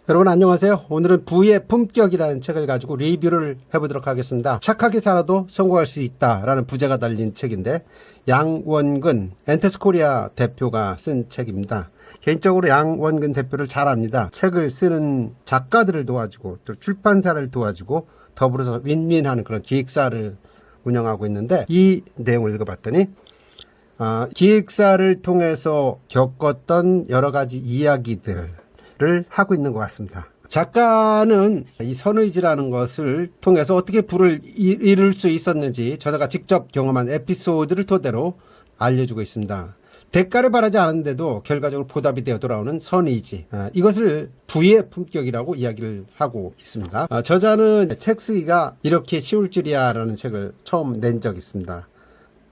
여러분 안녕하세요. 오늘은 부의 품격이라는 책을 가지고 리뷰를 해보도록 하겠습니다. 착하게 살아도 성공할 수 있다라는 부제가 달린 책인데 양원근 엔테스코리아 대표가 쓴 책입니다. 개인적으로 양원근 대표를 잘 압니다. 책을 쓰는 작가들을 도와주고 또 출판사를 도와주고 더불어서 윈윈하는 그런 기획사를 운영하고 있는데 이 내용을 읽어봤더니 기획사를 통해서 겪었던 여러 가지 이야기들 를 하고 있는 것 같습니다. 작가는 이 선의지라는 것을 통해서 어떻게 부를 이룰 수 있었는지 저자가 직접 경험한 에피소드를 토대로 알려주고 있습니다. 대가를 바라지 않았는데도 결과적으로 보답이 되어 돌아오는 선의지, 이것을 부의 품격이라고 이야기를 하고 있습니다. 저자는 책 쓰기가 이렇게 쉬울 줄이야 라는 책을 처음 낸 적이 있습니다.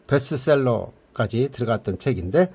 베스트셀러까지 들어갔던 책인데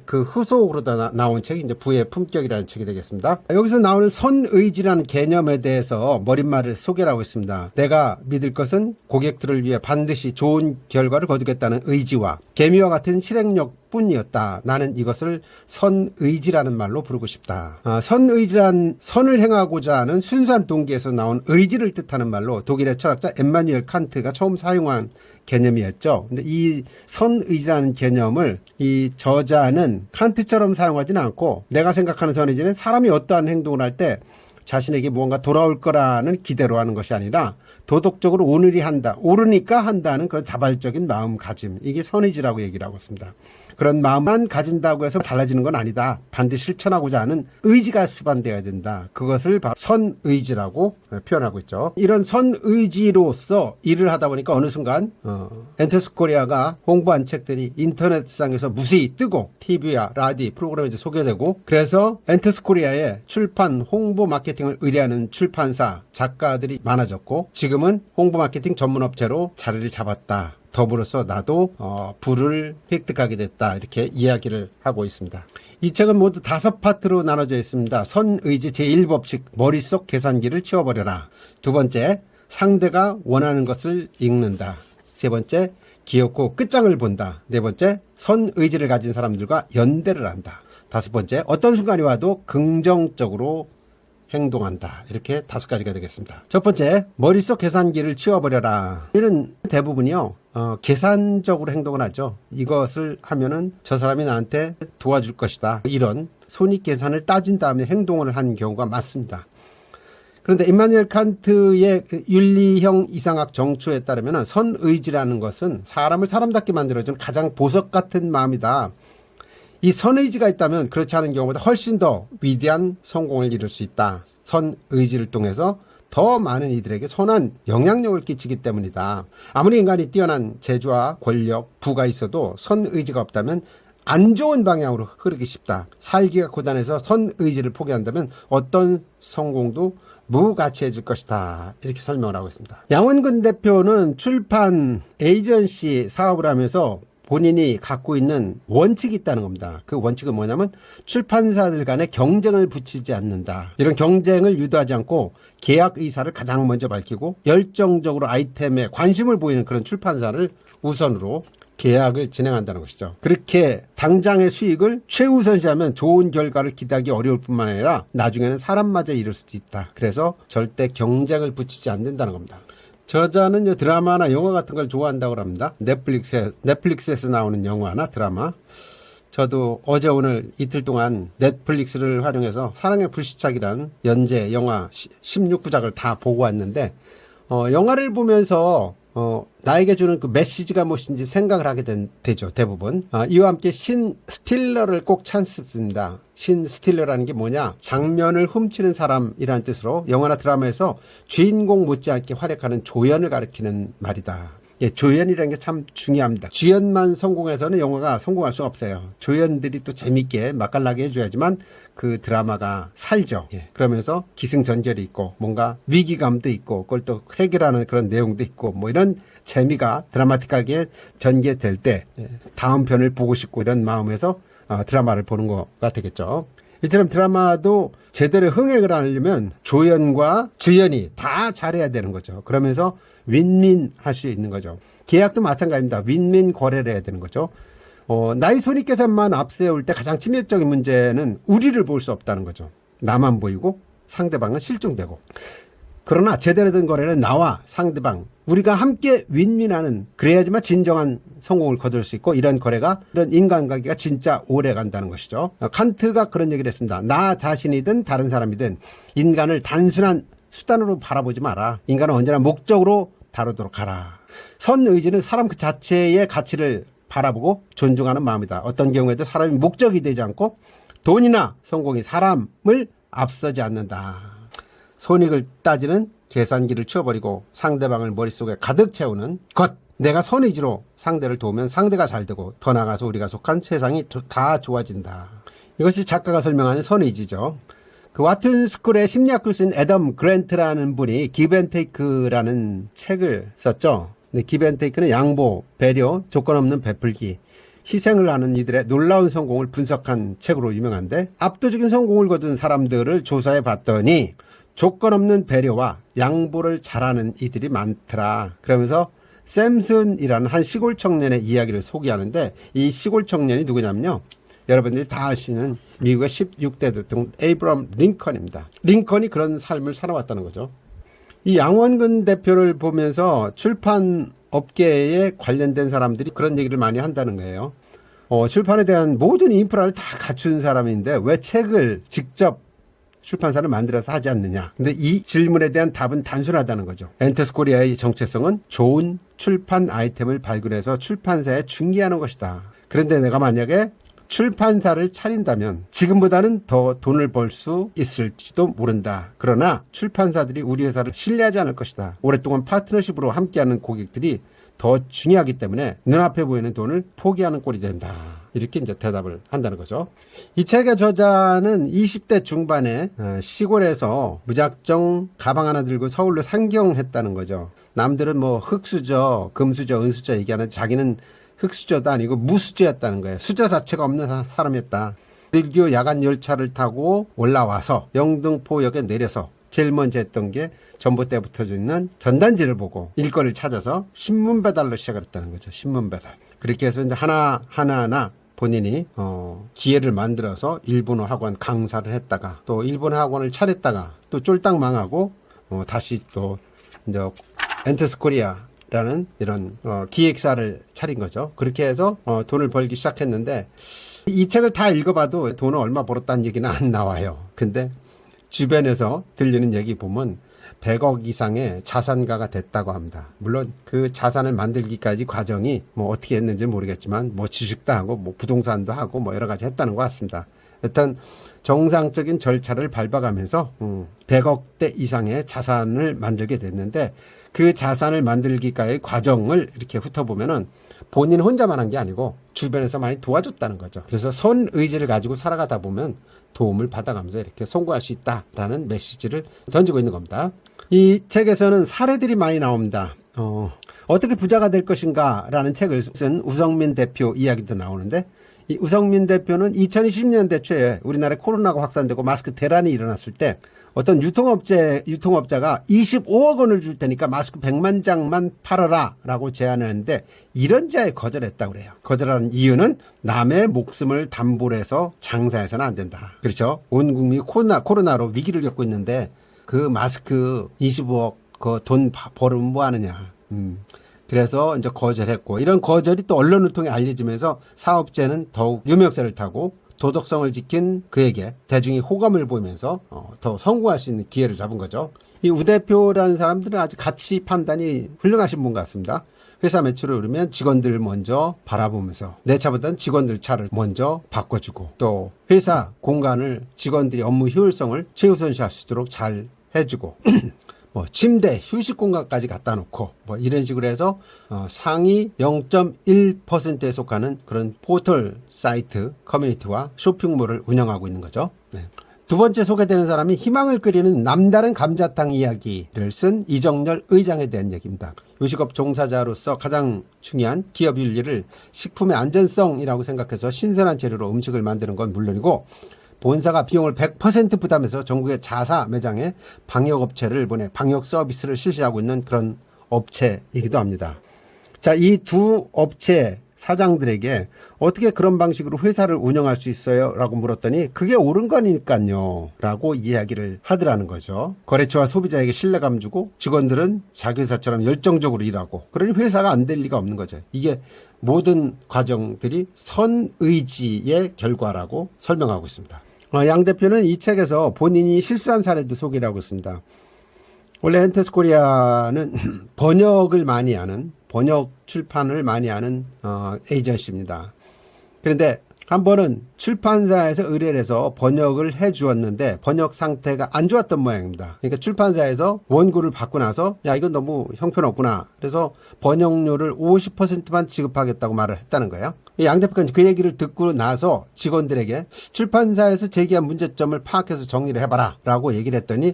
그 후속으로 나온 책이 이제 부의 품격이라는 책이 되겠습니다. 여기서 나오는 선의지라는 개념에 대해서 머릿말을 소개를 하고 있습니다. 내가 믿을 것은 고객들을 위해 반드시 좋은 결과를 거두겠다는 의지와 개미와 같은 실행력 뿐이었다. 나는 이것을 선의지라는 말로 부르고 싶다. 선의지란 선을 행하고자 하는 순수한 동기에서 나온 의지를 뜻하는 말로 독일의 철학자 엠마누엘 칸트가 처음 사용한 개념이었죠. 근데 이 선의지라는 개념을 이 저자는 칸트처럼 사용하지는 않고 내가 생각하는 선의지는 사람이 어떠한 행동을 할 때 자신에게 무언가 돌아올 거라는 기대로 하는 것이 아니라 도덕적으로 옳으니까 한다는 그런 자발적인 마음가짐, 이게 선의지라고 얘기를 하고 있습니다. 그런 마음만 가진다고 해서 달라지는 건 아니다. 반드시 실천하고자 하는 의지가 수반되어야 된다. 그것을 바로 선의지라고 표현하고 있죠. 이런 선의지로서 일을 하다 보니까 어느 순간 엔테스코리아가 홍보한 책들이 인터넷상에서 무수히 뜨고 TV와 라디오 프로그램에 소개되고, 그래서 엔테스코리아의 출판 홍보 마케팅을 의뢰하는 출판사 작가들이 많아졌고 지금은 홍보 마케팅 전문업체로 자리를 잡았다. 더불어서 나도 부를 획득하게 됐다, 이렇게 이야기를 하고 있습니다. 이 책은 모두 5파트로 나눠져 있습니다. 선의지 제1법칙 머릿속 계산기를 치워버려라. 두 번째, 상대가 원하는 것을 읽는다. 세 번째, 기어코 끝장을 본다. 네 번째, 선의지를 가진 사람들과 연대를 한다. 다섯 번째, 어떤 순간이 와도 긍정적으로 행동한다. 이렇게 5가지가 되겠습니다. 첫 번째, 머릿속 계산기를 치워버려라. 우리는 대부분이요 계산적으로 행동을 하죠. 이것을 하면은 저 사람이 나한테 도와줄 것이다, 이런 손익계산을 따진 다음에 행동을 하는 경우가 많습니다. 그런데 임마누엘 칸트의 윤리형 이상학 정초에 따르면 선의지라는 것은 사람을 사람답게 만들어주는 가장 보석 같은 마음이다. 이 선의지가 있다면 그렇지 않은 경우보다 훨씬 더 위대한 성공을 이룰 수 있다. 선의지를 통해서 더 많은 이들에게 선한 영향력을 끼치기 때문이다. 아무리 인간이 뛰어난 재주와 권력, 부가 있어도 선의지가 없다면 안 좋은 방향으로 흐르기 쉽다. 살기가 고단해서 선의지를 포기한다면 어떤 성공도 무가치해질 것이다. 이렇게 설명을 하고 있습니다. 양원근 대표는 출판 에이전시 사업을 하면서 본인이 갖고 있는 원칙이 있다는 겁니다. 그 원칙은 뭐냐면 출판사들 간의 경쟁을 붙이지 않는다. 이런 경쟁을 유도하지 않고 계약 의사를 가장 먼저 밝히고 열정적으로 아이템에 관심을 보이는 그런 출판사를 우선으로 계약을 진행한다는 것이죠. 그렇게 당장의 수익을 최우선시하면 좋은 결과를 기대하기 어려울 뿐만 아니라 나중에는 사람마저 이룰 수도 있다. 그래서 절대 경쟁을 붙이지 않는다는 겁니다. 저자는 드라마나 영화 같은 걸 좋아한다고 합니다. 넷플릭스에서 나오는 영화나 드라마. 저도 어제 오늘 이틀 동안 넷플릭스를 활용해서 사랑의 불시착이란 연재 영화 16부작을 다 보고 왔는데 영화를 보면서 나에게 주는 그 메시지가 무엇인지 생각을 하게 되죠, 대부분. 이와 함께 신 스틸러를 꼭 찾습니다. 신 스틸러라는 게 뭐냐? 장면을 훔치는 사람이라는 뜻으로 영화나 드라마에서 주인공 못지않게 활약하는 조연을 가리키는 말이다. 예, 조연이라는 게 참 중요합니다. 주연만 성공해서는 영화가 성공할 수 없어요. 조연들이 또 재밌게 맛깔나게 해줘야지만 그 드라마가 살죠. 예, 그러면서 기승전결이 있고 뭔가 위기감도 있고 그걸 또 해결하는 그런 내용도 있고 뭐 이런 재미가 드라마틱하게 전개될 때 다음 편을 보고 싶고 이런 마음에서 드라마를 보는 거가 되겠죠. 이처럼 드라마도 제대로 흥행을 하려면 조연과 주연이 다 잘해야 되는 거죠. 그러면서 윈윈 할 수 있는 거죠. 계약도 마찬가지입니다. 윈윈 거래를 해야 되는 거죠. 나의 손익계산만 앞세울 때 가장 치명적인 문제는 우리를 볼 수 없다는 거죠. 나만 보이고 상대방은 실종되고, 그러나 제대로 된 거래는 나와 상대방 우리가 함께 윈윈하는, 그래야지만 진정한 성공을 거둘 수 있고, 이런 거래가, 이런 인간관계가 진짜 오래 간다는 것이죠. 칸트가 그런 얘기를 했습니다. 나 자신이든 다른 사람이든 인간을 단순한 수단으로 바라보지 마라. 인간은 언제나 목적으로 다루도록 하라. 선의지는 사람 그 자체의 가치를 바라보고 존중하는 마음이다. 어떤 경우에도 사람이 목적이 되지 않고 돈이나 성공이 사람을 앞서지 않는다. 손익을 따지는 계산기를 치워버리고 상대방을 머릿속에 가득 채우는 것. 내가 선의지로 상대를 도우면 상대가 잘 되고, 더 나아가서 우리가 속한 세상이 다 좋아진다. 이것이 작가가 설명하는 선의지죠. 그 와튼 스쿨의 심리학 교수인 애덤 그랜트라는 분이 기브앤테이크라는 책을 썼죠. 기브앤테이크는 양보, 배려, 조건 없는 베풀기, 희생을 하는 이들의 놀라운 성공을 분석한 책으로 유명한데, 압도적인 성공을 거둔 사람들을 조사해 봤더니 조건 없는 배려와 양보를 잘하는 이들이 많더라. 그러면서 샘슨이라는 한 시골 청년의 이야기를 소개하는데, 이 시골 청년이 누구냐면요, 여러분들이 다 아시는 미국의 16대 대통령 에이브럼 링컨입니다. 링컨이 그런 삶을 살아왔다는 거죠. 이 양원근 대표를 보면서 출판 업계에 관련된 사람들이 그런 얘기를 많이 한다는 거예요. 출판에 대한 모든 인프라를 다 갖춘 사람인데 왜 책을 직접 출판사를 만들어서 하지 않느냐. 근데 이 질문에 대한 답은 단순하다는 거죠. 엔터스 코리아의 정체성은 좋은 출판 아이템을 발굴해서 출판사에 중개하는 것이다. 그런데 내가 만약에 출판사를 차린다면 지금보다는 더 돈을 벌 수 있을지도 모른다. 그러나 출판사들이 우리 회사를 신뢰하지 않을 것이다. 오랫동안 파트너십으로 함께하는 고객들이 더 중요하기 때문에 눈앞에 보이는 돈을 포기하는 꼴이 된다. 이렇게 이제 대답을 한다는 거죠. 이 책의 저자는 20대 중반에 시골에서 무작정 가방 하나 들고 서울로 상경했다는 거죠. 남들은 뭐 흙수저, 금수저, 은수저 얘기하는, 자기는 흙수저도 아니고 무수저였다는 거예요. 수저 자체가 없는 사람이었다. 들교 야간 열차를 타고 올라와서 영등포역에 내려서 제일 먼저 했던 게 전봇대에 붙어져 있는 전단지를 보고 일거리를 찾아서 신문 배달로 시작을 했다는 거죠. 신문 배달. 그렇게 해서 이제 하나하나 본인이 기회를 만들어서 일본어 학원 강사를 했다가, 또 일본어 학원을 차렸다가 또 쫄딱 망하고 다시 또 이제 엔터스 코리아라는 이런 기획사를 차린 거죠. 그렇게 해서 돈을 벌기 시작했는데, 이 책을 다 읽어봐도 돈을 얼마 벌었다는 얘기는 안 나와요. 근데 주변에서 들리는 얘기 보면 100억 이상의 자산가가 됐다고 합니다. 물론 그 자산을 만들기까지 과정이 뭐 어떻게 했는지 모르겠지만, 뭐 지식도 하고 뭐 부동산도 하고 뭐 여러 가지 했다는 것 같습니다. 일단 정상적인 절차를 밟아가면서 100억대 이상의 자산을 만들게 됐는데, 그 자산을 만들기까지의 과정을 이렇게 훑어보면은 본인 혼자만 한 게 아니고 주변에서 많이 도와줬다는 거죠. 그래서 선의지를 가지고 살아가다 보면 도움을 받아가면서 이렇게 성공할 수 있다라는 메시지를 던지고 있는 겁니다. 이 책에서는 사례들이 많이 나옵니다. 어떻게 부자가 될 것인가 라는 책을 쓴 우성민 대표 이야기도 나오는데, 이 우성민 대표는 2020년대 초에 우리나라에 코로나가 확산되고 마스크 대란이 일어났을 때 어떤 유통업자가 25억 원을 줄 테니까 마스크 100만 장만 팔아라 라고 제안을 했는데, 이런 제안에 거절했다고 그래요. 거절하는 이유는 남의 목숨을 담보로 해서 장사해서는 안 된다. 그렇죠. 온 국민이 코로나로 위기를 겪고 있는데 그 마스크 25억 그 돈 벌으면 뭐 하느냐. 그래서 이제 거절했고, 이런 거절이 또 언론을 통해 알려지면서 사업체는 더욱 유명세를 타고 도덕성을 지킨 그에게 대중이 호감을 보이면서 더 성공할 수 있는 기회를 잡은 거죠. 이 우 대표라는 사람들은 아주 가치 판단이 훌륭하신 분 같습니다. 회사 매출을 오르면 직원들을 먼저 바라보면서 내 차보다는 직원들 차를 먼저 바꿔주고, 또 회사 공간을 직원들이 업무 효율성을 최우선시할 수 있도록 잘 해주고 뭐 침대, 휴식 공간까지 갖다 놓고 뭐 이런 식으로 해서 상위 0.1%에 속하는 그런 포털 사이트 커뮤니티와 쇼핑몰을 운영하고 있는 거죠. 네. 두 번째 소개되는 사람이 희망을 끓이는 남다른 감자탕 이야기를 쓴 이정렬 의장에 대한 얘기입니다. 요식업 종사자로서 가장 중요한 기업 윤리를 식품의 안전성이라고 생각해서 신선한 재료로 음식을 만드는 건 물론이고, 본사가 비용을 100% 부담해서 전국의 자사 매장에 방역업체를 보내 방역 서비스를 실시하고 있는 그런 업체이기도 합니다. 자, 이 두 업체 사장들에게 어떻게 그런 방식으로 회사를 운영할 수 있어요? 라고 물었더니 그게 옳은 거니까요 라고 이야기를 하더라는 거죠. 거래처와 소비자에게 신뢰감 주고 직원들은 자기 회사처럼 열정적으로 일하고, 그러니 회사가 안 될 리가 없는 거죠. 이게 모든 과정들이 선의지의 결과라고 설명하고 있습니다. 양 대표는 이 책에서 본인이 실수한 사례도 소개를 하고 있습니다. 원래 엔테스 코리아는 번역을 많이 하는, 번역 출판을 많이 하는 에이전시입니다. 그런데 한 번은 출판사에서 의뢰를 해서 번역을 해 주었는데 번역 상태가 안 좋았던 모양입니다. 그러니까 출판사에서 원고를 받고 나서 야, 이건 너무 형편없구나. 그래서 번역료를 50%만 지급하겠다고 말을 했다는 거예요. 양 대표가 그 얘기를 듣고 나서 직원들에게 출판사에서 제기한 문제점을 파악해서 정리를 해봐라 라고 얘기를 했더니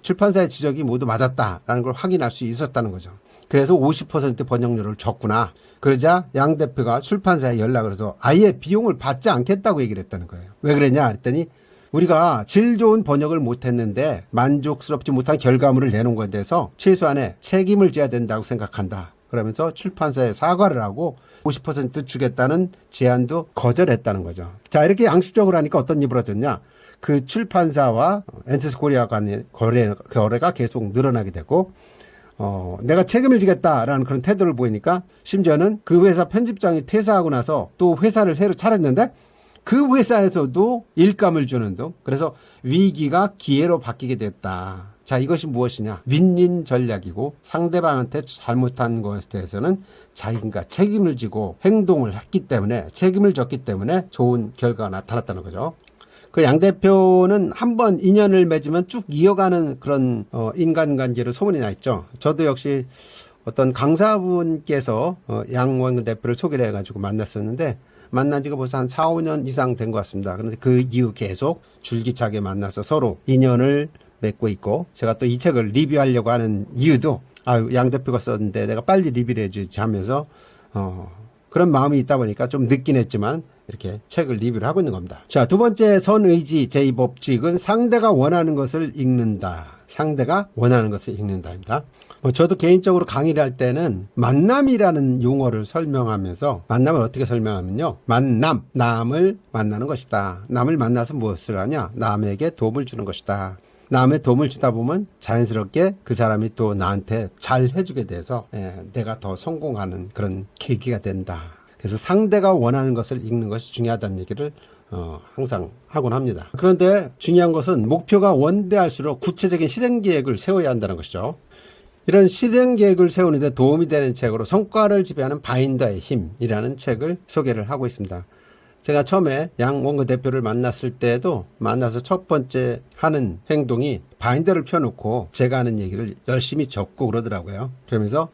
출판사의 지적이 모두 맞았다라는 걸 확인할 수 있었다는 거죠. 그래서 50% 번역료를 줬구나. 그러자 양 대표가 출판사에 연락을 해서 아예 비용을 받지 않겠다고 얘기를 했다는 거예요. 왜 그랬냐 했더니 우리가 질 좋은 번역을 못했는데 만족스럽지 못한 결과물을 내놓은 것에 대해서 최소한의 책임을 져야 된다고 생각한다. 그러면서 출판사에 사과를 하고 50% 주겠다는 제안도 거절했다는 거죠. 자, 이렇게 양식적으로 하니까 어떤 일이 벌어졌냐. 그 출판사와 엔테스 코리아 간의 거래가 계속 늘어나게 되고 내가 책임을 지겠다라는 그런 태도를 보이니까 심지어는 그 회사 편집장이 퇴사하고 나서 또 회사를 새로 차렸는데 그 회사에서도 일감을 주는 등, 그래서 위기가 기회로 바뀌게 됐다. 자, 이것이 무엇이냐? 윈윈 전략이고 상대방한테 잘못한 것에 대해서는 자기가 책임을 지고 행동을 했기 때문에, 책임을 졌기 때문에 좋은 결과가 나타났다는 거죠. 그 양 대표는 한번 인연을 맺으면 쭉 이어가는 그런 인간관계로 소문이 나 있죠. 저도 역시 어떤 강사분께서 양원 대표를 소개를 해가지고 만났었는데 만난 지가 벌써 한 4, 5년 이상 된 것 같습니다. 그런데 그 이후 계속 줄기차게 만나서 서로 인연을 맺고 있고, 제가 또 이 책을 리뷰하려고 하는 이유도 양 대표가 썼는데 내가 빨리 리뷰를 해주지 하면서 그런 마음이 있다 보니까 좀 늦긴 했지만 이렇게 책을 리뷰를 하고 있는 겁니다. 자, 두 번째 선의지 제2법칙은 상대가 원하는 것을 읽는다. 상대가 원하는 것을 읽는다입니다. 저도 개인적으로 강의를 할 때는 만남이라는 용어를 설명하면서, 만남을 어떻게 설명하면요, 남을 만나는 것이다. 남을 만나서 무엇을 하냐? 남에게 도움을 주는 것이다. 남의 도움을 주다 보면 자연스럽게 그 사람이 또 나한테 잘 해주게 돼서 내가 더 성공하는 그런 계기가 된다. 그래서 상대가 원하는 것을 읽는 것이 중요하다는 얘기를 항상 하곤 합니다. 그런데 중요한 것은 목표가 원대할수록 구체적인 실행 계획을 세워야 한다는 것이죠. 이런 실행 계획을 세우는 데 도움이 되는 책으로 성과를 지배하는 바인더의 힘이라는 책을 소개를 하고 있습니다. 제가 처음에 양원근 대표를 만났을 때도 만나서 첫 번째 하는 행동이 바인더를 펴놓고 제가 하는 얘기를 열심히 적고 그러더라고요. 그러면서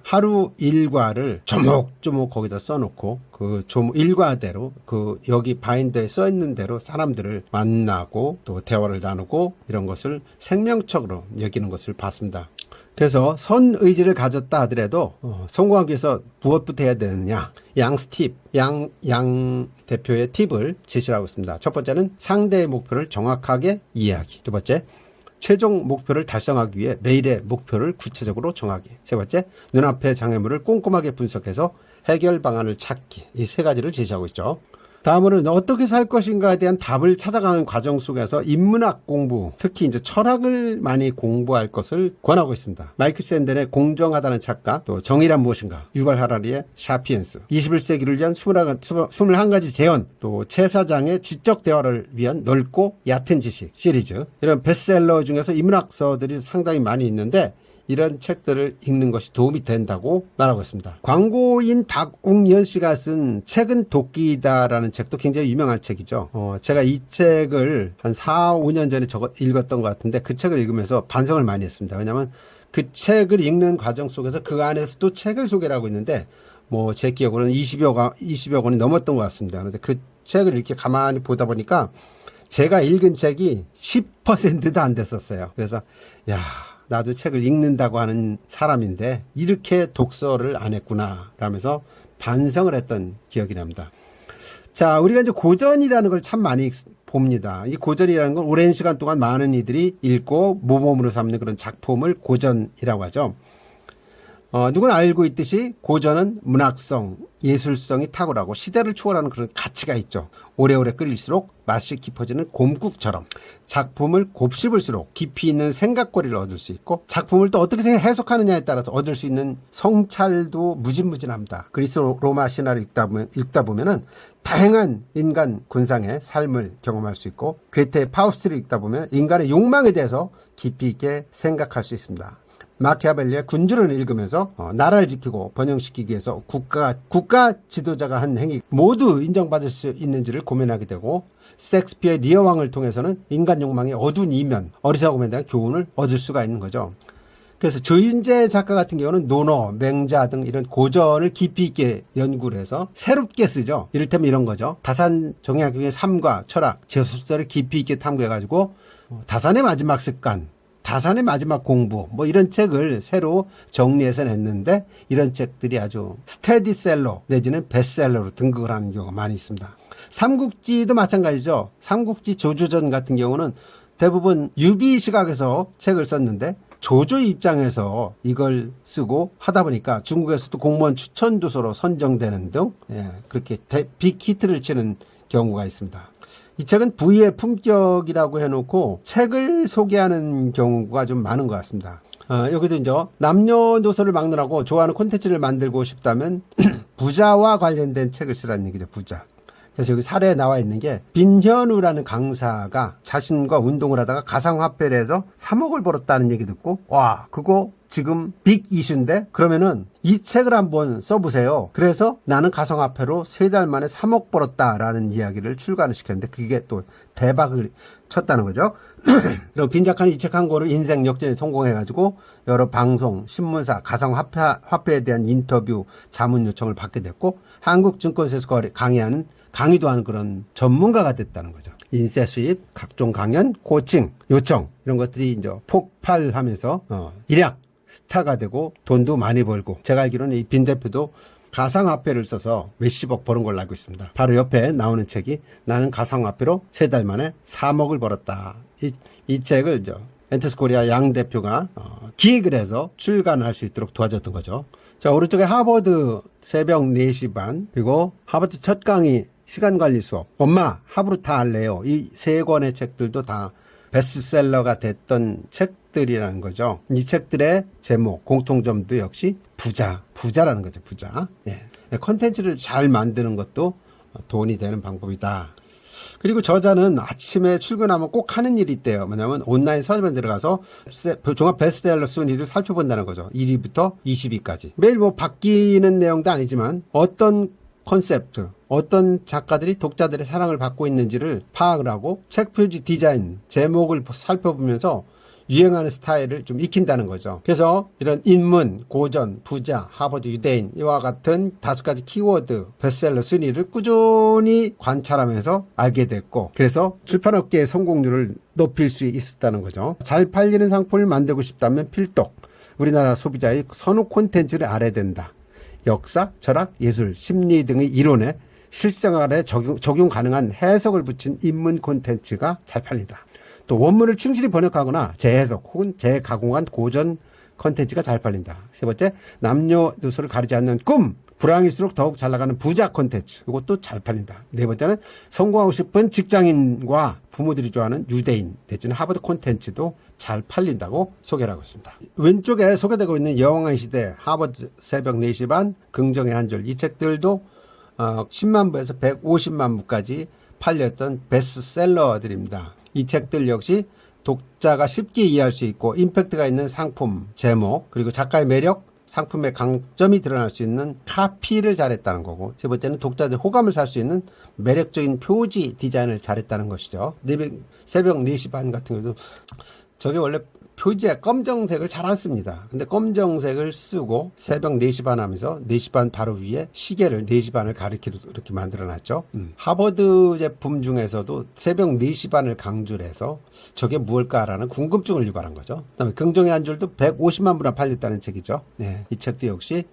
하루 일과를 조목조목 거기다 써놓고 그 일과대로 그 여기 바인더에 써있는 대로 사람들을 만나고 또 대화를 나누고 이런 것을 생명적으로 여기는 것을 봤습니다. 그래서 선의지를 가졌다 하더라도 성공하기 위해서 무엇부터 해야 되느냐, 양 대표의 팁을 제시하고 있습니다. 첫 번째는 상대의 목표를 정확하게 이해하기. 두 번째, 최종 목표를 달성하기 위해 매일의 목표를 구체적으로 정하기. 세 번째, 눈앞의 장애물을 꼼꼼하게 분석해서 해결 방안을 찾기. 이 세 가지를 제시하고 있죠. 다음으로는 어떻게 살 것인가에 대한 답을 찾아가는 과정 속에서 인문학 공부, 특히 이제 철학을 많이 공부할 것을 권하고 있습니다. 마이클 샌델의 공정하다는 착각, 또 정의란 무엇인가, 유발 하라리의 샤피엔스, 21세기를 위한 21가지 재현, 또 최 사장의 지적 대화를 위한 넓고 얕은 지식 시리즈, 이런 베스트셀러 중에서 인문학서들이 상당히 많이 있는데 이런 책들을 읽는 것이 도움이 된다고 말하고 있습니다. 광고인 박웅연 씨가 쓴 책은 도끼다라는 책도 굉장히 유명한 책이죠. 제가 이 책을 한 4, 5년 전에 읽었던 것 같은데 그 책을 읽으면서 반성을 많이 했습니다. 왜냐하면 그 책을 읽는 과정 속에서 그 안에서도 책을 소개를 하고 있는데 뭐 제 기억으로는 20여 권이 넘었던 것 같습니다. 그런데 그 책을 이렇게 가만히 보다 보니까 제가 읽은 책이 10%도 안 됐었어요. 그래서 나도 책을 읽는다고 하는 사람인데 이렇게 독서를 안 했구나 라면서 반성을 했던 기억이 납니다. 자, 우리가 이제 고전이라는 걸 참 많이 봅니다. 이 고전이라는 건 오랜 시간 동안 많은 이들이 읽고 모범으로 삼는 그런 작품을 고전이라고 하죠. 누구나 알고 있듯이 고전은 문학성, 예술성이 탁월하고 시대를 초월하는 그런 가치가 있죠. 오래오래 끓일수록 맛이 깊어지는 곰국처럼 작품을 곱씹을수록 깊이 있는 생각거리를 얻을 수 있고 작품을 또 어떻게 해석하느냐에 따라서 얻을 수 있는 성찰도 무진무진합니다. 그리스 로마 신화를 읽다 보면은 다양한 인간 군상의 삶을 경험할 수 있고 괴테의 파우스트를 읽다 보면 인간의 욕망에 대해서 깊이 있게 생각할 수 있습니다. 마키아벨리의 군주를 읽으면서 나라를 지키고 번영시키기 위해서 국가 지도자가 한 행위 모두 인정받을 수 있는지를 고민하게 되고 셰익스피어의 리어 왕을 통해서는 인간 욕망의 어두운 이면, 어리석음에 대한 교훈을 얻을 수가 있는 거죠. 그래서 조윤재 작가 같은 경우는 논어, 맹자 등 이런 고전을 깊이 있게 연구를 해서 새롭게 쓰죠. 이를테면 이런 거죠. 다산 정약용의 삶과 철학, 제술사를 깊이 있게 탐구해가지고 다산의 마지막 습관, 다산의 마지막 공부 뭐 이런 책을 새로 정리해서 냈는데 이런 책들이 아주 스테디셀러 내지는 베스트셀러로 등극을 하는 경우가 많이 있습니다. 삼국지도 마찬가지죠. 삼국지 조조전 같은 경우는 대부분 유비 시각에서 책을 썼는데 조조 입장에서 이걸 쓰고 하다 보니까 중국에서도 공무원 추천 도서로 선정되는 등 그렇게 빅히트를 치는 경우가 있습니다. 이 책은 부의 품격이라고 해놓고 책을 소개하는 경우가 좀 많은 것 같습니다. 여기도 이제 남녀노소를 막론하고 좋아하는 콘텐츠를 만들고 싶다면 부자와 관련된 책을 쓰라는 얘기죠. 부자. 그래서 여기 사례에 나와 있는 게 빈현우라는 강사가 자신과 운동을 하다가 가상화폐를 해서 3억을 벌었다는 얘기 듣고 와 그거 지금 빅 이슈인데 그러면은 이 책을 한번 써보세요. 그래서 나는 가상화폐로 3달 만에 3억 벌었다라는 이야기를 출간을 시켰는데 그게 또 대박을 쳤다는 거죠. 그리고 빈 작가는 이 책 한 권을 인생 역전에 성공해가지고 여러 방송, 신문사, 가상화폐에 대한 인터뷰, 자문 요청을 받게 됐고 한국증권사에서 강의하는 강의도 하는 그런 전문가가 됐다는 거죠. 인쇄 수입, 각종 강연, 코칭, 요청 이런 것들이 이제 폭발하면서 일약 스타가 되고 돈도 많이 벌고 제가 알기로는 이 빈 대표도 가상화폐를 써서 몇십억 버는 걸로 알고 있습니다. 바로 옆에 나오는 책이 나는 가상화폐로 3달 만에 3억을 벌었다. 이 책을 엔터스코리아 양 대표가 기획을 해서 출간할 수 있도록 도와줬던 거죠. 자, 오른쪽에 하버드 새벽 4시 반 그리고 하버드 첫 강의 시간관리 수업 엄마 하브루타 할래요. 이 3권의 책들도 다 베스트셀러가 됐던 책들이라는 거죠. 이 책들의 제목 공통점도 역시 부자라는 거죠. 부자. 컨텐츠를 잘 만드는 것도 돈이 되는 방법이다. 그리고 저자는 아침에 출근하면 꼭 하는 일이 있대요. 뭐냐면 온라인 서점에 들어가서 종합 베스트셀러 순위를 살펴본다는 거죠. 1위부터 20위까지. 매일 뭐 바뀌는 내용도 아니지만 어떤 컨셉트, 어떤 작가들이 독자들의 사랑을 받고 있는지를 파악을 하고 책 표지 디자인, 제목을 살펴보면서 유행하는 스타일을 좀 익힌다는 거죠. 그래서 이런 인문, 고전, 부자, 하버드 유대인 이와 같은 5가지 키워드 베스트셀러 순위를 꾸준히 관찰하면서 알게 됐고 그래서 출판업계의 성공률을 높일 수 있었다는 거죠. 잘 팔리는 상품을 만들고 싶다면 필독, 우리나라 소비자의 선호 콘텐츠를 알아야 된다. 역사, 철학, 예술, 심리 등의 이론에 실생활에 적용 가능한 해석을 붙인 인문 콘텐츠가 잘 팔린다. 또 원문을 충실히 번역하거나 재해석 혹은 재가공한 고전 콘텐츠가 잘 팔린다. 세 번째, 남녀노소를 가리지 않는 꿈, 불황일수록 더욱 잘 나가는 부자 콘텐츠. 이것도 잘 팔린다. 네 번째는 성공하고 싶은 직장인과 부모들이 좋아하는 유대인 내지는 하버드 콘텐츠도 잘 팔린다고 소개를 하고 있습니다. 왼쪽에 소개되고 있는 여왕의 시대, 하버드 새벽 4시 반, 긍정의 한 줄 이 책들도 10만 부에서 150만 부까지 팔렸던 베스트셀러들입니다. 이 책들 역시 독자가 쉽게 이해할 수 있고 임팩트가 있는 상품, 제목, 그리고 작가의 매력, 상품의 강점이 드러날 수 있는 카피를 잘했다는 거고 세 번째는 독자들 호감을 살 수 있는 매력적인 표지 디자인을 잘했다는 것이죠. 새벽 4시 반 같은 경우도 저게 원래 표지에 검정색을 잘 안 씁니다. 근데 검정색을 쓰고 새벽 4시 반 하면서 4시 반 바로 위에 시계를 4시 반을 가리키도록 이렇게 만들어놨죠. 하버드 제품 중에서도 새벽 4시 반을 강조를 해서 저게 무엇일까라는 궁금증을 유발한 거죠. 그다음에 긍정의 한 줄도 150만 부나 팔렸다는 책이죠. 이 책도 역시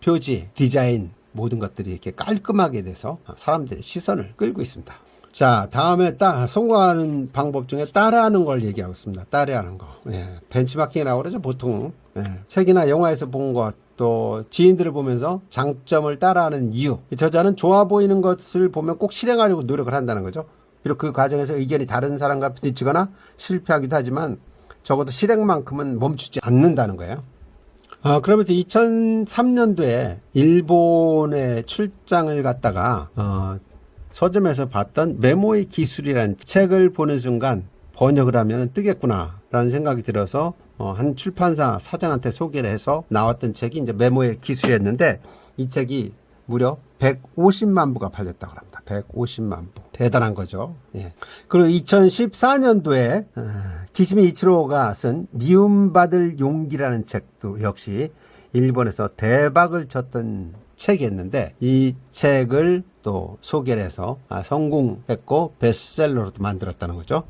표지, 디자인 모든 것들이 이렇게 깔끔하게 돼서 사람들의 시선을 끌고 있습니다. 자, 다음에 성공하는 방법 중에 따라하는 걸 얘기하고 있습니다. 따라하는 거. 예, 벤치마킹이라고 그러죠, 보통. 예, 책이나 영화에서 본 것, 또 지인들을 보면서 장점을 따라하는 이유. 이 저자는 좋아 보이는 것을 보면 꼭 실행하려고 노력을 한다는 거죠. 비록 그 과정에서 의견이 다른 사람과 부딪히거나 실패하기도 하지만 적어도 실행만큼은 멈추지 않는다는 거예요. 그러면서 2003년도에 일본에 출장을 갔다가 서점에서 봤던 메모의 기술이라는 책을 보는 순간 번역을 하면 뜨겠구나 라는 생각이 들어서 한 출판사 사장한테 소개를 해서 나왔던 책이 이제 메모의 기술이었는데, 이 책이 무려 150만 부가 팔렸다고 합니다. 150만 부. 대단한 거죠. 예. 그리고 2014년도에 기시미 이치로가 쓴 미움받을 용기라는 책도 역시 일본에서 대박을 쳤던 책이었는데, 이 책을 또 소개를 해서 성공했고 베스트셀러로도 만들었다는 거죠.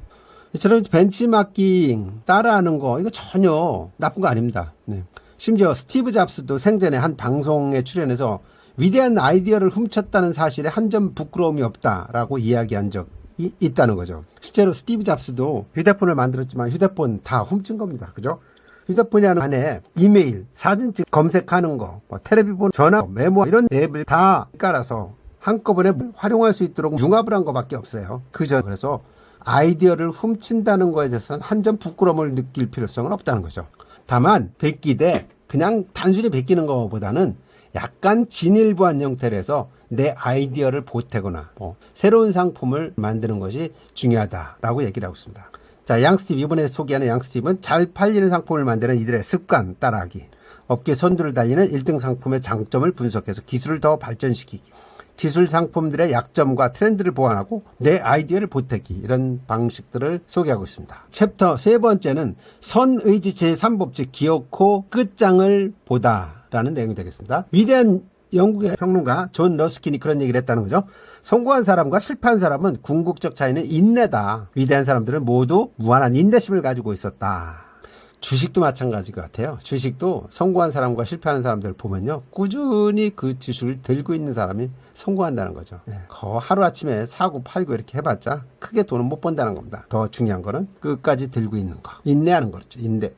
이처럼 벤치마킹 따라하는 거, 이거 전혀 나쁜 거 아닙니다. 네. 심지어 스티브 잡스도 생전에 한 방송에 출연해서 위대한 아이디어를 훔쳤다는 사실에 한 점 부끄러움이 없다라고 이야기한 적이 있다는 거죠. 실제로 스티브 잡스도 휴대폰을 만들었지만 휴대폰 다 훔친 겁니다. 그죠? 휴대폰이 안에 이메일, 사진집 검색하는 거, 텔레비전, 전화, 메모 이런 앱을 다 깔아서 한꺼번에 활용할 수 있도록 융합을 한 것밖에 없어요. 그래서 아이디어를 훔친다는 거에 대해서는 한 점 부끄러움을 느낄 필요성은 없다는 거죠. 다만 베끼되 그냥 단순히 베끼는 것보다는 약간 진일보한 형태로 해서 내 아이디어를 보태거나 새로운 상품을 만드는 것이 중요하다라고 얘기를 하고 있습니다. 자, 양스팁, 이번에 소개하는 양스팁은 잘 팔리는 상품을 만드는 이들의 습관 따라하기, 업계 선두를 달리는 1등 상품의 장점을 분석해서 기술을 더 발전시키기, 기술 상품들의 약점과 트렌드를 보완하고 내 아이디어를 보태기, 이런 방식들을 소개하고 있습니다. 챕터 세 번째는 선의지 제3법칙 기어코 끝장을 보다라는 내용이 되겠습니다. 위대한 영국의 평론가 존 러스킨이 그런 얘기를 했다는 거죠. 성공한 사람과 실패한 사람은 궁극적 차이는 인내다. 위대한 사람들은 모두 무한한 인내심을 가지고 있었다. 주식도 마찬가지 것 같아요. 주식도 성공한 사람과 실패하는 사람들을 보면요, 꾸준히 그 지수를 들고 있는 사람이 성공한다는 거죠. 하루아침에 사고 팔고 이렇게 해봤자 크게 돈은 못 번다는 겁니다. 더 중요한 거는 끝까지 들고 있는 거, 인내하는 거죠. 인내.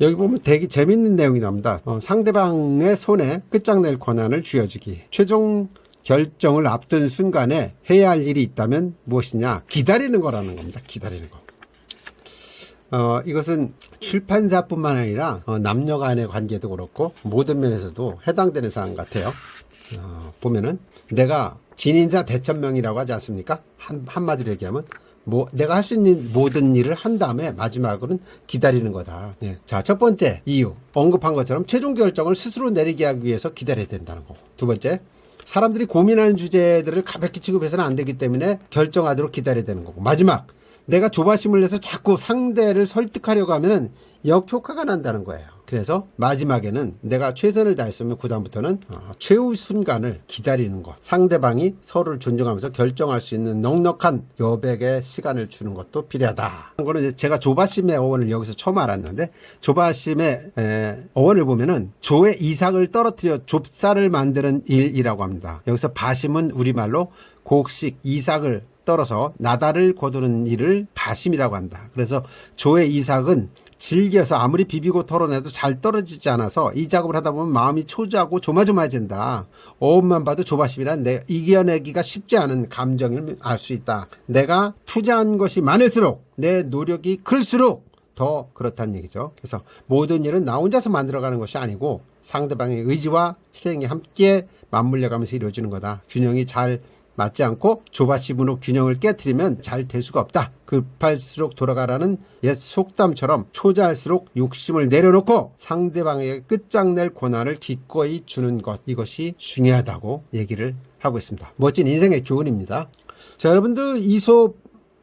여기 보면 되게 재밌는 내용이 나옵니다. 상대방의 손에 끝장낼 권한을 쥐어주기. 최종 결정을 앞둔 순간에 해야 할 일이 있다면 무엇이냐? 기다리는 거라는 겁니다. 기다리는 거. 이것은 출판사뿐만 아니라 남녀 간의 관계도 그렇고 모든 면에서도 해당되는 사항 같아요. 보면은 내가 진인사 대천명이라고 하지 않습니까? 한마디로 얘기하면 내가 할 수 있는 모든 일을 한 다음에 마지막으로는 기다리는 거다. 네. 자, 첫 번째 이유, 언급한 것처럼 최종 결정을 스스로 내리게 하기 위해서 기다려야 된다는 거고, 두 번째, 사람들이 고민하는 주제들을 가볍게 취급해서는 안 되기 때문에 결정하도록 기다려야 되는 거고, 마지막, 내가 조바심을 내서 자꾸 상대를 설득하려고 하면은 역효과가 난다는 거예요. 그래서 마지막에는 내가 최선을 다했으면 그다음부터는 최후 순간을 기다리는 것, 상대방이 서로를 존중하면서 결정할 수 있는 넉넉한 여백의 시간을 주는 것도 필요하다. 이거는 이제 제가 조바심의 어원을 여기서 처음 알았는데, 조바심의 어원을 보면은 조의 이삭을 떨어뜨려 좁쌀을 만드는 일이라고 합니다. 여기서 바심은 우리말로 곡식, 이삭을 떨어서 나다를 거두는 일을 바심이라고 한다. 그래서 조의 이삭은 질겨서 아무리 비비고 털어내도 잘 떨어지지 않아서 이 작업을 하다 보면 마음이 초조하고 조마조마해진다. 어업만 봐도 조바심이란 내가 이겨내기가 쉽지 않은 감정을 알 수 있다. 내가 투자한 것이 많을수록 내 노력이 클수록 더 그렇다는 얘기죠. 그래서 모든 일은 나 혼자서 만들어가는 것이 아니고 상대방의 의지와 실행이 함께 맞물려가면서 이루어지는 거다. 균형이 잘 맞지 않고 조바심으로 균형을 깨트리면 잘 될 수가 없다. 급할수록 돌아가라는 옛 속담처럼 초자할수록 욕심을 내려놓고 상대방에게 끝장낼 권한을 기꺼이 주는 것, 이것이 중요하다고 얘기를 하고 있습니다. 멋진 인생의 교훈입니다. 자, 여러분들 이솝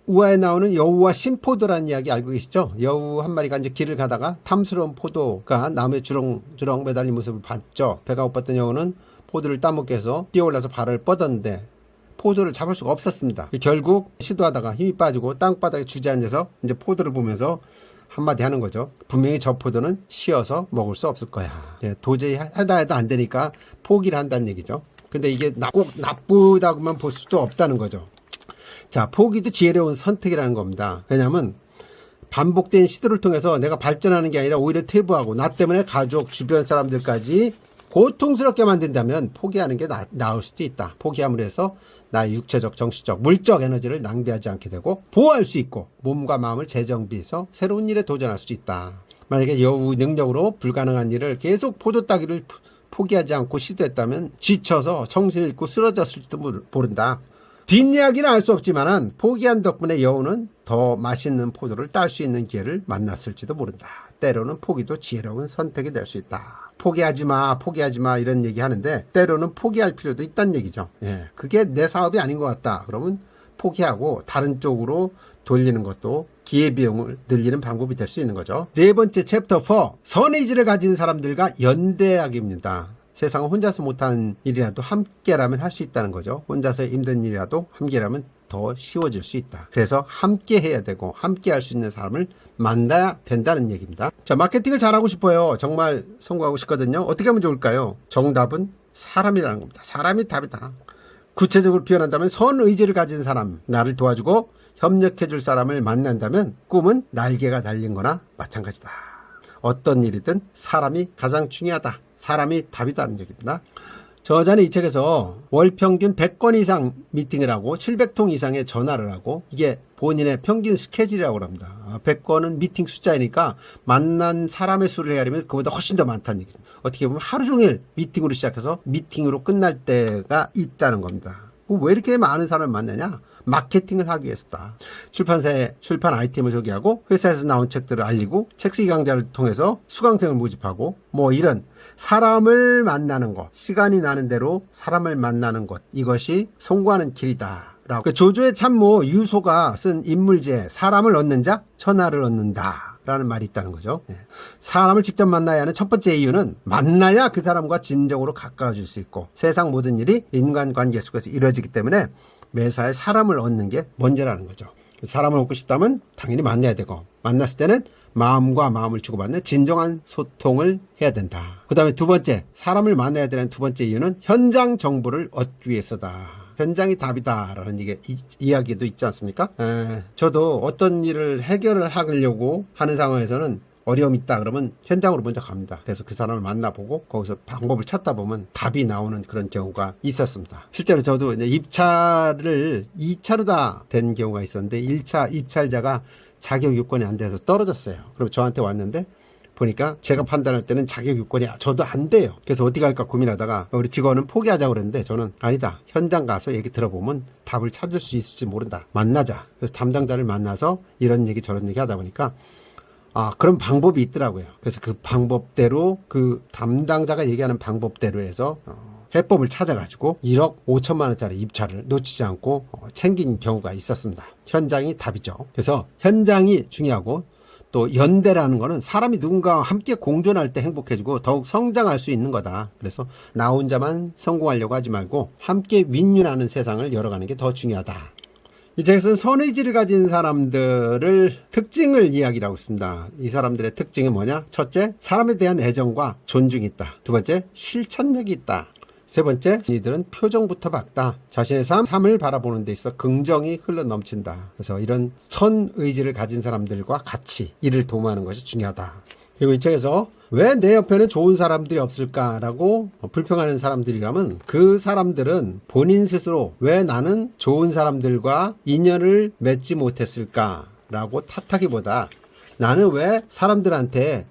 우화에 나오는 여우와 신포도라는 이야기 알고 계시죠? 여우 한 마리가 이제 길을 가다가 탐스러운 포도가 나무에 주렁주렁 매달린 모습을 봤죠. 배가 고팠던 여우는 포도를 따먹기 위해서 뛰어올라서 발을 뻗었는데 포도를 잡을 수가 없었습니다. 결국 시도하다가 힘이 빠지고 땅바닥에 주저앉아서 이제 포도를 보면서 한마디 하는 거죠. 분명히 저 포도는 쉬어서 먹을 수 없을 거야. 도저히 하다 해도 안 되니까 포기를 한다는 얘기죠. 근데 이게 꼭 나쁘다고만 볼 수도 없다는 거죠. 자, 포기도 지혜로운 선택이라는 겁니다. 왜냐하면 반복된 시도를 통해서 내가 발전하는 게 아니라 오히려 퇴보하고 나 때문에 가족, 주변 사람들까지 고통스럽게 만든다면 포기하는 게 나을 수도 있다. 포기함으로 해서 나의 육체적, 정신적, 물적 에너지를 낭비하지 않게 되고 보호할 수 있고 몸과 마음을 재정비해서 새로운 일에 도전할 수 있다. 만약에 여우 능력으로 불가능한 일을 계속 포도 따기를 포기하지 않고 시도했다면 지쳐서 정신을 잃고 쓰러졌을지도 모른다. 뒷이야기는 알 수 없지만 포기한 덕분에 여우는 더 맛있는 포도를 딸 수 있는 기회를 만났을지도 모른다. 때로는 포기도 지혜로운 선택이 될 수 있다. 포기하지 마 이런 얘기 하는데 때로는 포기할 필요도 있다는 얘기죠. 예, 그게 내 사업이 아닌 것 같다. 그러면 포기하고 다른 쪽으로 돌리는 것도 기회비용을 늘리는 방법이 될 수 있는 거죠. 네 번째 챕터 4. 선의지를 가진 사람들과 연대하기입니다. 세상은 혼자서 못하는 일이라도 함께라면 할 수 있다는 거죠. 혼자서 힘든 일이라도 함께라면 더 쉬워질 수 있다. 그래서 함께 해야 되고 함께 할 수 있는 사람을 만나야 된다는 얘기입니다. 자, 마케팅을 잘하고 싶어요. 정말 성공하고 싶거든요. 어떻게 하면 좋을까요? 정답은 사람이라는 겁니다. 사람이 답이다. 구체적으로 표현한다면 선의지를 가진 사람, 나를 도와주고 협력해 줄 사람을 만난다면 꿈은 날개가 달린 거나 마찬가지다. 어떤 일이든 사람이 가장 중요하다. 사람이 답이다는 얘기입니다. 저자는 이 책에서 월 평균 100건 이상 미팅을 하고 700통 이상의 전화를 하고 이게 본인의 평균 스케줄이라고 합니다. 100건은 미팅 숫자이니까 만난 사람의 수를 헤아리면 그보다 훨씬 더 많다는 얘기입니다. 어떻게 보면 하루 종일 미팅으로 시작해서 미팅으로 끝날 때가 있다는 겁니다. 왜 이렇게 많은 사람을 만나냐? 마케팅을 하기 위해서다. 출판사에 출판 아이템을 소개하고 회사에서 나온 책들을 알리고 책 쓰기 강좌를 통해서 수강생을 모집하고 뭐 이런 사람을 만나는 것, 시간이 나는 대로 사람을 만나는 것, 이것이 성공하는 길이다. 라고. 조조의 참모 유소가 쓴 인물제 사람을 얻는 자 천하를 얻는다 라는 말이 있다는 거죠. 사람을 직접 만나야 하는 첫 번째 이유는 만나야 그 사람과 진정으로 가까워질 수 있고 세상 모든 일이 인간관계 속에서 이루어지기 때문에 매사에 사람을 얻는 게 먼저라는 거죠. 사람을 얻고 싶다면 당연히 만나야 되고 만났을 때는 마음과 마음을 주고받는 진정한 소통을 해야 된다. 그 다음에 두 번째, 사람을 만나야 되는 두 번째 이유는 현장 정보를 얻기 위해서다. 현장이 답이다라는 이야기도 있지 않습니까? 저도 어떤 일을 해결을 하려고 하는 상황에서는 어려움이 있다 그러면 현장으로 먼저 갑니다. 그래서 그 사람을 만나보고 거기서 방법을 찾다 보면 답이 나오는 그런 경우가 있었습니다. 실제로 저도 이제 입찰을 2차로 다 된 경우가 있었는데 1차 입찰자가 자격 요건이 안 돼서 떨어졌어요. 그럼 저한테 왔는데 보니까 제가 판단할 때는 자격 요건이 저도 안 돼요. 그래서 어떻게 할까 고민하다가 우리 직원은 포기하자고 그랬는데 저는 아니다. 현장 가서 얘기 들어보면 답을 찾을 수 있을지 모른다. 만나자. 그래서 담당자를 만나서 이런 얘기 저런 얘기 하다 보니까 그런 방법이 있더라고요. 그래서 그 방법대로 그 담당자가 얘기하는 방법대로 해서 해법을 찾아가지고 1억 5천만 원짜리 입찰을 놓치지 않고 챙긴 경우가 있었습니다. 현장이 답이죠. 그래서 현장이 중요하고 또 연대라는 거는 사람이 누군가와 함께 공존할 때 행복해지고 더욱 성장할 수 있는 거다. 그래서 나 혼자만 성공하려고 하지 말고 함께 윈윈하는 세상을 열어가는 게 더 중요하다. 이 책에서는 선의지를 가진 사람들을 특징을 이야기하고 있습니다. 이 사람들의 특징이 뭐냐? 첫째, 사람에 대한 애정과 존중이 있다. 두 번째, 실천력이 있다. 세 번째, 이들은 표정부터 밝다. 자신의 삶을 바라보는 데 있어 긍정이 흘러넘친다. 그래서 이런 선의지를 가진 사람들과 같이 이를 도모하는 것이 중요하다. 그리고 이 책에서 왜 내 옆에는 좋은 사람들이 없을까라고 불평하는 사람들이라면 그 사람들은 본인 스스로 왜 나는 좋은 사람들과 인연을 맺지 못했을까라고 탓하기보다 나는 왜 사람들한테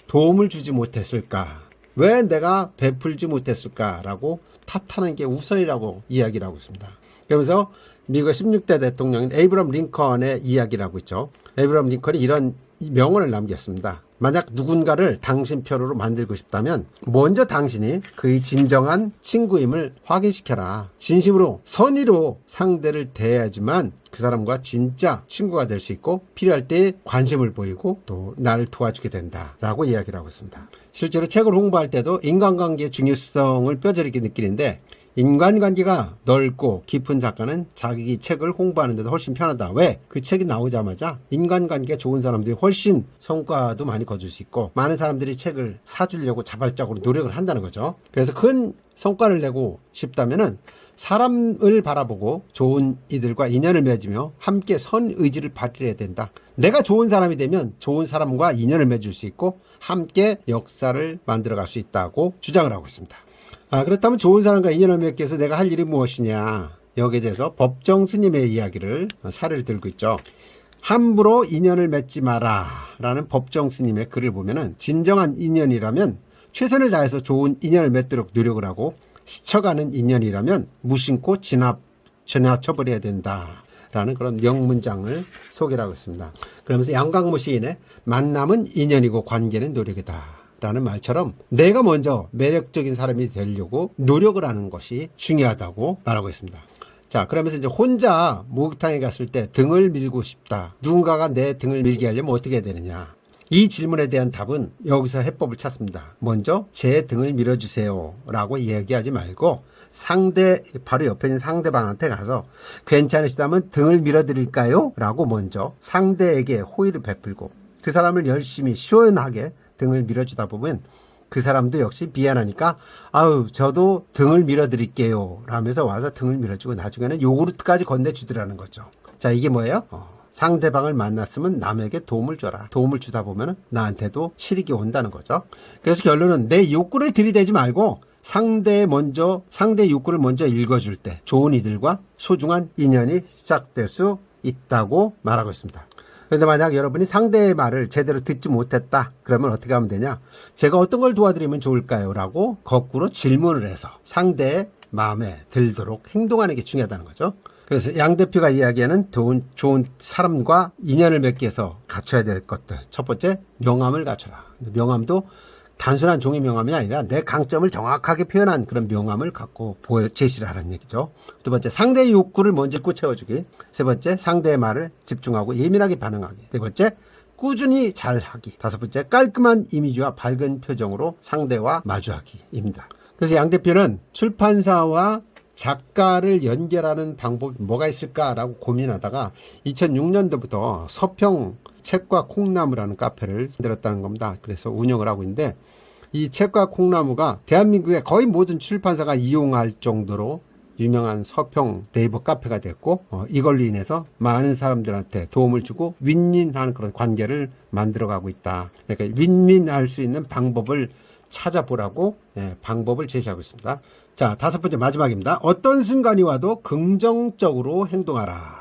도움을 주지 못했을까? 왜 내가 베풀지 못했을까라고 탓하는 게 우선이라고 이야기를 하고 있습니다. 그러면서 미국 16대 대통령인 에이브럼 링컨의 이야기를 하고 있죠. 에이브럼 링컨이 이런 명언을 남겼습니다. 만약 누군가를 당신 편으로 만들고 싶다면 먼저 당신이 그의 진정한 친구임을 확인시켜라. 진심으로 선의로 상대를 대해야지만 그 사람과 진짜 친구가 될 수 있고 필요할 때 관심을 보이고 또 나를 도와주게 된다 라고 이야기를 하고 있습니다. 실제로 책을 홍보할 때도 인간관계의 중요성을 뼈저리게 느끼는데 인간관계가 넓고 깊은 작가는 자기 책을 홍보하는 데도 훨씬 편하다. 왜? 그 책이 나오자마자 인간관계가 좋은 사람들이 훨씬 성과도 많이 거둘 수 있고 많은 사람들이 책을 사주려고 자발적으로 노력을 한다는 거죠. 그래서 큰 성과를 내고 싶다면은 사람을 바라보고 좋은 이들과 인연을 맺으며 함께 선 의지를 발휘해야 된다. 내가 좋은 사람이 되면 좋은 사람과 인연을 맺을 수 있고 함께 역사를 만들어갈 수 있다고 주장을 하고 있습니다. 그렇다면 좋은 사람과 인연을 맺기 위해서 내가 할 일이 무엇이냐, 여기에 대해서 법정 스님의 이야기를 사례를 들고 있죠. 함부로 인연을 맺지 마라 라는 법정 스님의 글을 보면은 진정한 인연이라면 최선을 다해서 좋은 인연을 맺도록 노력을 하고 스쳐가는 인연이라면 무심코 지나쳐버려야 된다 라는 그런 명문장을 소개를 하고 있습니다. 그러면서 양강무 시인의 만남은 인연이고 관계는 노력이다 라는 말처럼 내가 먼저 매력적인 사람이 되려고 노력을 하는 것이 중요하다고 말하고 있습니다. 자, 그러면서 이제 혼자 목욕탕에 갔을 때 등을 밀고 싶다. 누군가가 내 등을 밀게 하려면 어떻게 해야 되느냐. 이 질문에 대한 답은 여기서 해법을 찾습니다. 먼저 제 등을 밀어주세요 라고 이야기하지 말고 바로 옆에 있는 상대방한테 가서 괜찮으시다면 등을 밀어드릴까요? 라고 먼저 상대에게 호의를 베풀고 그 사람을 열심히 시원하게 등을 밀어주다 보면 그 사람도 역시 미안하니까 저도 등을 밀어드릴게요 라면서 와서 등을 밀어주고 나중에는 요구르트까지 건네주더라는 거죠. 자, 이게 뭐예요? 상대방을 만났으면 남에게 도움을 줘라. 도움을 주다 보면 나한테도 실익이 온다는 거죠. 그래서 결론은 내 욕구를 들이대지 말고 상대 욕구를 먼저 읽어줄 때 좋은 이들과 소중한 인연이 시작될 수 있다고 말하고 있습니다. 그런데 만약 여러분이 상대의 말을 제대로 듣지 못했다 그러면 어떻게 하면 되냐, 제가 어떤 걸 도와드리면 좋을까요? 라고 거꾸로 질문을 해서 상대의 마음에 들도록 행동하는 게 중요하다는 거죠. 그래서 양 대표가 이야기하는 좋은 사람과 인연을 맺기 위해서 갖춰야 될 것들, 첫 번째 명함을 갖춰라. 명함도 단순한 종이 명함이 아니라 내 강점을 정확하게 표현한 그런 명함을 갖고 제시를 하라는 얘기죠. 두 번째, 상대의 욕구를 먼저 채워주기. 세 번째, 상대의 말을 집중하고 예민하게 반응하기. 네 번째, 꾸준히 잘하기. 다섯 번째, 깔끔한 이미지와 밝은 표정으로 상대와 마주하기입니다. 그래서 양 대표는 출판사와 작가를 연결하는 방법이 뭐가 있을까라고 고민하다가 2006년도부터 서평 책과 콩나무라는 카페를 만들었다는 겁니다. 그래서 운영을 하고 있는데 이 책과 콩나무가 대한민국의 거의 모든 출판사가 이용할 정도로 유명한 서평 네이버 카페가 됐고 이걸로 인해서 많은 사람들한테 도움을 주고 윈윈하는 그런 관계를 만들어가고 있다. 그러니까 윈윈할 수 있는 방법을 찾아보라고 방법을 제시하고 있습니다. 자, 다섯 번째 마지막입니다. 어떤 순간이 와도 긍정적으로 행동하라.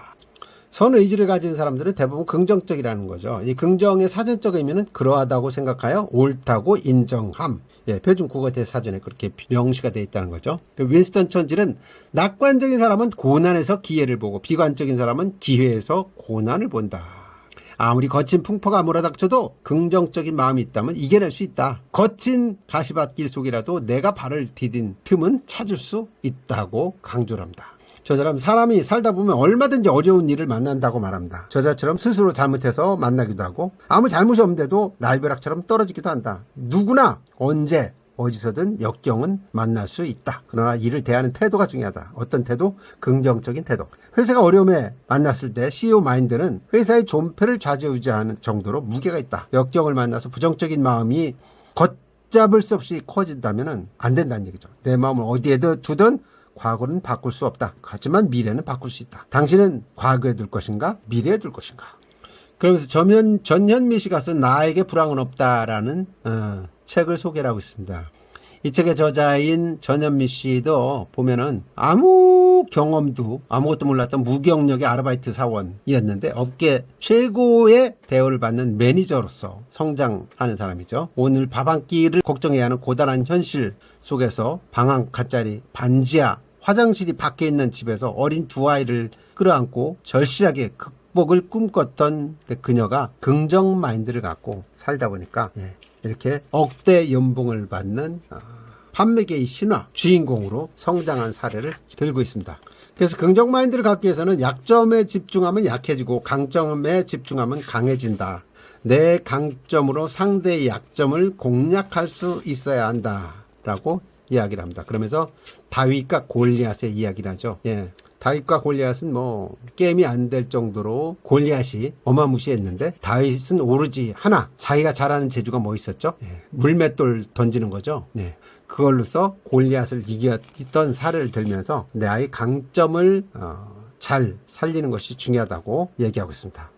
선의지를 가진 사람들은 대부분 긍정적이라는 거죠. 이 긍정의 사전적 의미는 그러하다고 생각하여 옳다고 인정함. 표준 국어 대사전에 그렇게 명시가 되어 있다는 거죠. 윈스턴 처칠은 낙관적인 사람은 고난에서 기회를 보고 비관적인 사람은 기회에서 고난을 본다. 아무리 거친 풍파가 몰아닥쳐도 긍정적인 마음이 있다면 이겨낼 수 있다. 거친 가시밭길 속이라도 내가 발을 디딘 틈은 찾을 수 있다고 강조를 합니다. 저처럼 사람이 살다 보면 얼마든지 어려운 일을 만난다고 말합니다. 저자처럼 스스로 잘못해서 만나기도 하고 아무 잘못이 없는데도 날벼락처럼 떨어지기도 한다. 누구나 언제 어디서든 역경은 만날 수 있다. 그러나 이를 대하는 태도가 중요하다. 어떤 태도? 긍정적인 태도. 회사가 어려움에 만났을 때 CEO 마인드는 회사의 존폐를 좌지우지하는 정도로 무게가 있다. 역경을 만나서 부정적인 마음이 걷잡을 수 없이 커진다면 안 된다는 얘기죠. 내 마음을 어디에 두든 과거는 바꿀 수 없다. 하지만 미래는 바꿀 수 있다. 당신은 과거에 둘 것인가? 미래에 둘 것인가? 그러면서 전현미 씨가 쓴 나에게 불황은 없다라는 책을 소개를 하고 있습니다. 이 책의 저자인 전현미 씨도 보면은 아무 경험도 아무것도 몰랐던 무경력의 아르바이트 사원이었는데 업계 최고의 대우를 받는 매니저로서 성장하는 사람이죠. 오늘 밥 한 끼를 걱정해야 하는 고단한 현실 속에서 방 한 칸짜리 반지하 화장실이 밖에 있는 집에서 어린 두 아이를 끌어안고 절실하게 극복을 꿈꿨던 그녀가 긍정 마인드를 갖고 살다 보니까 이렇게 억대 연봉을 받는 판매계의 신화 주인공으로 성장한 사례를 들고 있습니다. 그래서 긍정 마인드를 갖기 위해서는 약점에 집중하면 약해지고 강점에 집중하면 강해진다. 내 강점으로 상대의 약점을 공략할 수 있어야 한다라고 이야기를 합니다. 그러면서 다윗과 골리앗의 이야기를 하죠. 다윗과 골리앗은 뭐 게임이 안 될 정도로 골리앗이 어마무시했는데 다윗은 오로지 하나, 자기가 잘하는 재주가 뭐 있었죠? 물맷돌 던지는 거죠. 그걸로써 골리앗을 이겼던 사례를 들면서 나의 강점을 잘 살리는 것이 중요하다고 얘기하고 있습니다.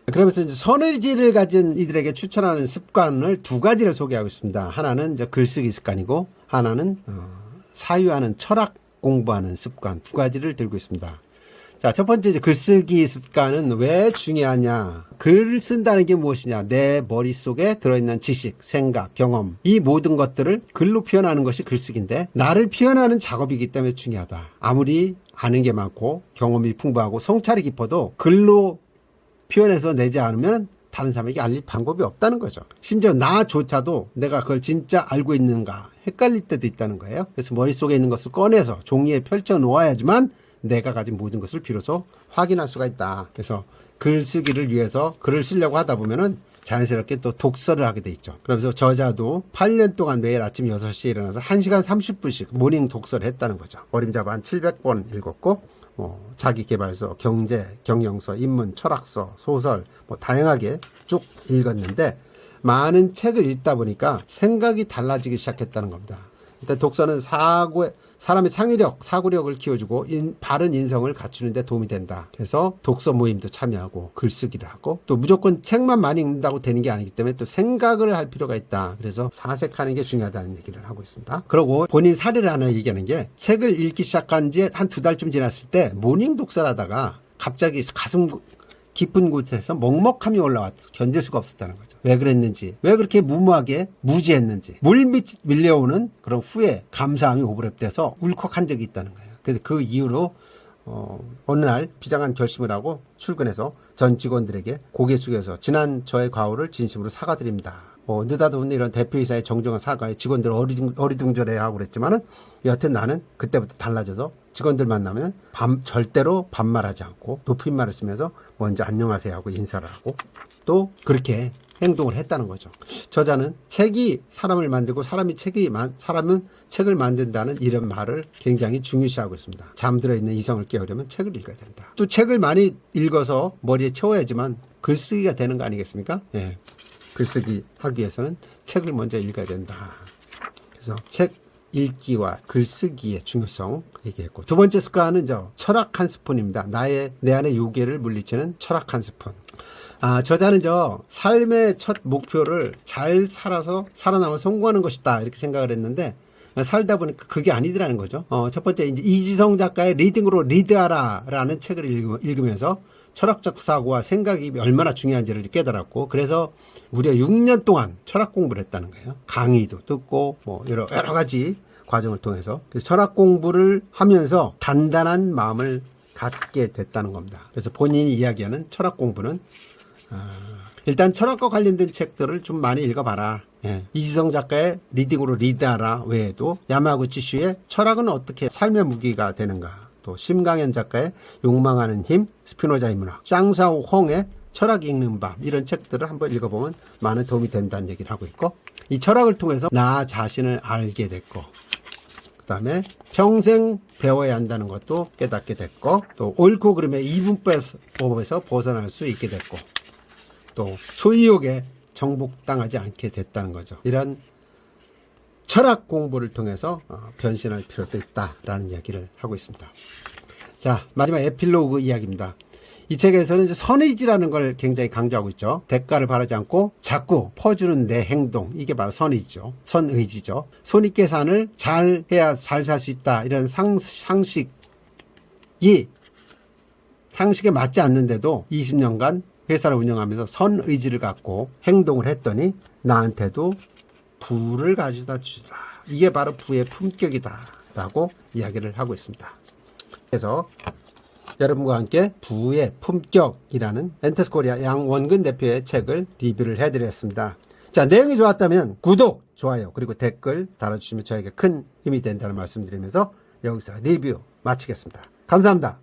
그러면서 이제 선의지를 가진 이들에게 추천하는 습관을 두 가지를 소개하고 있습니다. 하나는 이제 글쓰기 습관이고, 하나는 사유하는 철학 공부하는 습관, 두 가지를 들고 있습니다. 자, 첫 번째 이제 글쓰기 습관은 왜 중요하냐? 글을 쓴다는 게 무엇이냐? 내 머릿속에 들어있는 지식, 생각, 경험, 이 모든 것들을 글로 표현하는 것이 글쓰기인데, 나를 표현하는 작업이기 때문에 중요하다. 아무리 아는 게 많고 경험이 풍부하고 성찰이 깊어도 글로 표현해서 내지 않으면 다른 사람에게 알릴 방법이 없다는 거죠. 심지어 나조차도 내가 그걸 진짜 알고 있는가 헷갈릴 때도 있다는 거예요. 그래서 머릿속에 있는 것을 꺼내서 종이에 펼쳐 놓아야지만 내가 가진 모든 것을 비로소 확인할 수가 있다. 그래서 글쓰기를 위해서 글을 쓰려고 하다 보면은 자연스럽게 또 독서를 하게 돼 있죠. 그러면서 저자도 8년 동안 매일 아침 6시에 일어나서 1시간 30분씩 모닝 독서를 했다는 거죠. 어림잡아 한 700번 읽었고, 자기계발서, 경제, 경영서, 인문, 철학서, 소설 다양하게 쭉 읽었는데, 많은 책을 읽다 보니까 생각이 달라지기 시작했다는 겁니다. 일단 독서는 사람의 창의력, 사고력을 키워주고 바른 인성을 갖추는 데 도움이 된다. 그래서 독서 모임도 참여하고 글쓰기를 하고, 또 무조건 책만 많이 읽는다고 되는 게 아니기 때문에 또 생각을 할 필요가 있다. 그래서 사색하는 게 중요하다는 얘기를 하고 있습니다. 그리고 본인 사례를 하나 얘기하는 게, 책을 읽기 시작한 지 한 2달쯤 지났을 때 모닝 독서를 하다가 갑자기 가슴 깊은 곳에서 먹먹함이 올라왔, 견딜 수가 없었다는 거죠. 왜 그랬는지, 왜 그렇게 무모하게 무지했는지, 물밑 밀려오는 그런 후회, 감사함이 오버랩돼서 울컥한 적이 있다는 거예요. 그래서 그 이후로 어느 날 비장한 결심을 하고 출근해서 전 직원들에게 고개 숙여서 지난 저의 과오를 진심으로 사과드립니다. 느닷없는 이런 대표이사의 정중한 사과에 직원들 어리둥절해하고 그랬지만은, 여하튼 나는 그때부터 달라져서 직원들 만나면 절대로 반말하지 않고 높임말을 쓰면서 먼저 안녕하세요 하고 인사를 하고, 또 그렇게 행동을 했다는 거죠. 저자는 책이 사람을 만들고 사람은 책을 만든다는 이런 말을 굉장히 중요시하고 있습니다. 잠들어 있는 이성을 깨우려면 책을 읽어야 된다. 또 책을 많이 읽어서 머리에 채워야지만 글쓰기가 되는 거 아니겠습니까? 글쓰기 하기 위해서는 책을 먼저 읽어야 된다. 그래서 책 읽기와 글쓰기의 중요성 얘기했고, 두 번째 습관은 철학 한 스푼입니다. 내 안의 요괴를 물리치는 철학 한 스푼. 저자는 삶의 첫 목표를 잘 살아서 살아남아 성공하는 것이다, 이렇게 생각을 했는데, 살다 보니까 그게 아니더라는 거죠. 첫 번째 이제 이지성 작가의 리딩으로 리드하라 라는 책을 읽으면서 철학적 사고와 생각이 얼마나 중요한지를 깨달았고, 그래서 무려 6년 동안 철학 공부를 했다는 거예요. 강의도 듣고 여러 가지 과정을 통해서. 그래서 철학 공부를 하면서 단단한 마음을 갖게 됐다는 겁니다. 그래서 본인이 이야기하는 철학 공부는, 일단 철학과 관련된 책들을 좀 많이 읽어봐라. 이지성 작가의 리딩으로 리드하라 외에도 야마구치 슈의 철학은 어떻게 삶의 무기가 되는가, 또 심강현 작가의 욕망하는 힘, 스피노자의 문학, 짱샤오 홍의 철학 읽는 밤, 이런 책들을 한번 읽어보면 많은 도움이 된다는 얘기를 하고 있고, 이 철학을 통해서 나 자신을 알게 됐고, 그 다음에 평생 배워야 한다는 것도 깨닫게 됐고, 또 옳고 그름의 이분법에서 벗어날 수 있게 됐고, 또 소유욕에 정복당하지 않게 됐다는 거죠. 이런 철학 공부를 통해서 변신할 필요도 있다라는 이야기를 하고 있습니다. 자, 마지막 에필로그 이야기입니다. 이 책에서는 이제 선의지라는 걸 굉장히 강조하고 있죠. 대가를 바라지 않고 자꾸 퍼주는 내 행동, 이게 바로 선의지죠. 선의지죠. 손익계산을 잘 해야 잘 살 수 있다, 이런 상식에 맞지 않는데도 20년간 회사를 운영하면서 선의지를 갖고 행동을 했더니 나한테도 부를 가져다 주라. 이게 바로 부의 품격이다 라고 이야기를 하고 있습니다. 그래서 여러분과 함께 부의 품격이라는 엔테스코리아 양원근 대표의 책을 리뷰를 해드렸습니다. 자, 내용이 좋았다면 구독, 좋아요, 그리고 댓글 달아주시면 저에게 큰 힘이 된다는 말씀드리면서 여기서 리뷰 마치겠습니다. 감사합니다.